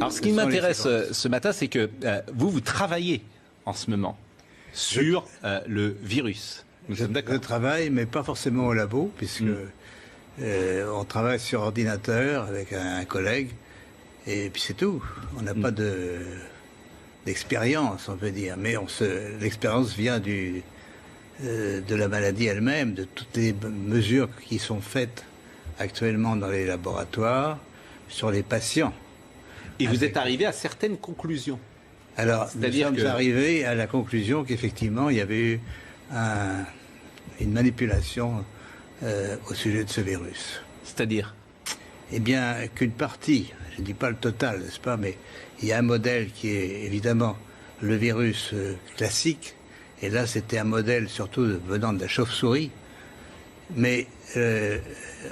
Alors, ce qui m'intéresse ce matin, c'est que vous travaillez en ce moment sur le virus. Je travaille, mais pas forcément au labo, puisque on travaille sur ordinateur avec un collègue, et puis c'est tout. On n'a pas d'expérience, on peut dire, mais l'expérience vient de la maladie elle-même, de toutes les mesures qui sont faites actuellement dans les laboratoires sur les patients. Et vous êtes arrivé à certaines conclusions. Alors, nous sommes arrivés à la conclusion qu'effectivement, il y avait eu une manipulation au sujet de ce virus. C'est-à-dire? Eh bien, qu'une partie, je ne dis pas le total, n'est-ce pas, mais il y a un modèle qui est évidemment le virus classique, et là, c'était un modèle surtout venant de la chauve-souris, mais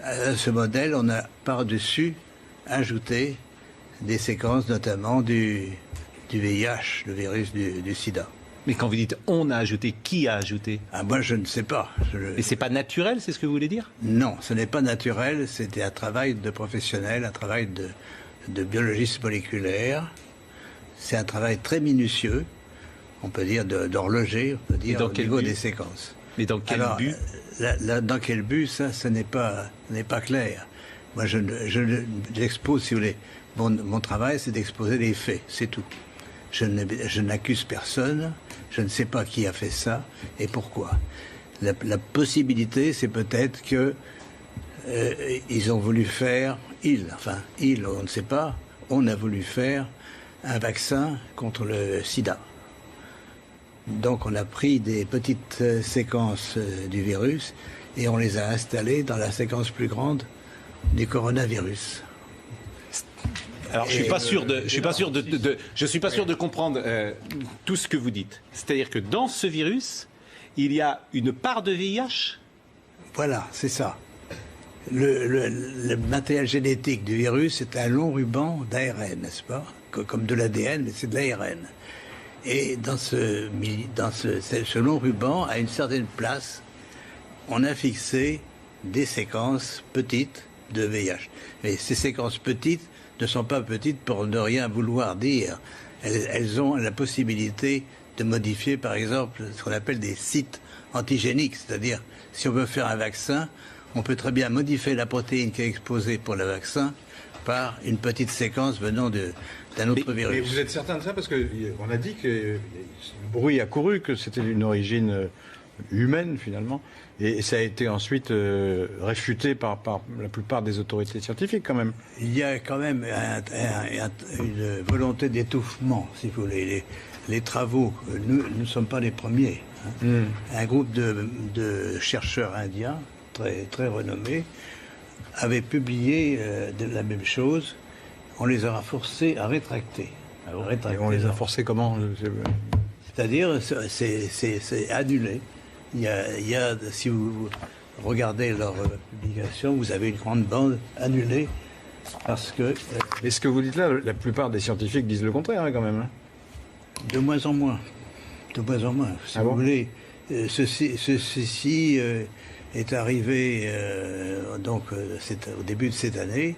à ce modèle, on a par-dessus ajouté des séquences, notamment du VIH, le virus du sida. Mais quand vous dites on a ajouté, qui a ajouté? Moi, je ne sais pas. Mais c'est pas naturel, c'est ce que vous voulez dire? Non, ce n'est pas naturel. C'était un travail de professionnel, un travail de biologiste moléculaire. C'est un travail très minutieux, on peut dire d'horloger, on peut dire au niveau des séquences. Mais dans quel but? Dans quel but, ça, ce n'est pas clair. Moi, j'expose, si vous voulez, mon travail, c'est d'exposer les faits, c'est tout. Je n'accuse personne, je ne sais pas qui a fait ça et pourquoi. La possibilité, c'est peut-être que ils ont voulu faire, on ne sait pas, on a voulu faire un vaccin contre le sida. Donc on a pris des petites séquences du virus et on les a installées dans la séquence plus grande du coronavirus. Alors, je suis pas sûr de comprendre tout ce que vous dites. C'est-à-dire que dans ce virus, il y a une part de VIH? Voilà, c'est ça. Le matériel génétique du virus, c'est un long ruban d'ARN, n'est-ce pas? Comme de l'ADN, mais c'est de l'ARN. Et dans ce long ruban, à une certaine place, on a fixé des séquences petites de VIH. Mais ces séquences petites ne sont pas petites pour ne rien vouloir dire. Elles ont la possibilité de modifier, par exemple, ce qu'on appelle des sites antigéniques. C'est-à-dire, si on veut faire un vaccin, on peut très bien modifier la protéine qui est exposée pour le vaccin par une petite séquence venant d'un autre virus. Mais vous êtes certain de ça? Parce qu'on a dit que le bruit a couru, que c'était d'une origine humaine, finalement. Et ça a été ensuite réfuté par la plupart des autorités scientifiques, quand même. Il y a quand même une volonté d'étouffement, si vous voulez. Les travaux, nous ne sommes pas les premiers. Un groupe de chercheurs indiens, très, très renommés, avait publié la même chose. On les a forcés à rétracter. Et on les a forcés comment? C'est-à-dire, c'est annulé. Il y a, si vous regardez leur publication, vous avez une grande bande annulée parce que... Mais ce que vous dites là, la plupart des scientifiques disent le contraire, quand même. Hein. De moins en moins. De moins en moins. Si vous voulez, ceci est arrivé au début de cette année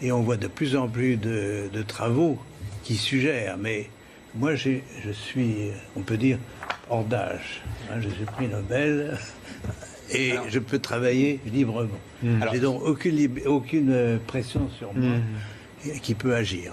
et on voit de plus en plus de travaux qui suggèrent, mais moi je suis, on peut dire, hors d'âge. J'ai pris Nobel et je peux travailler librement. J'ai donc aucune pression sur moi qui peut agir.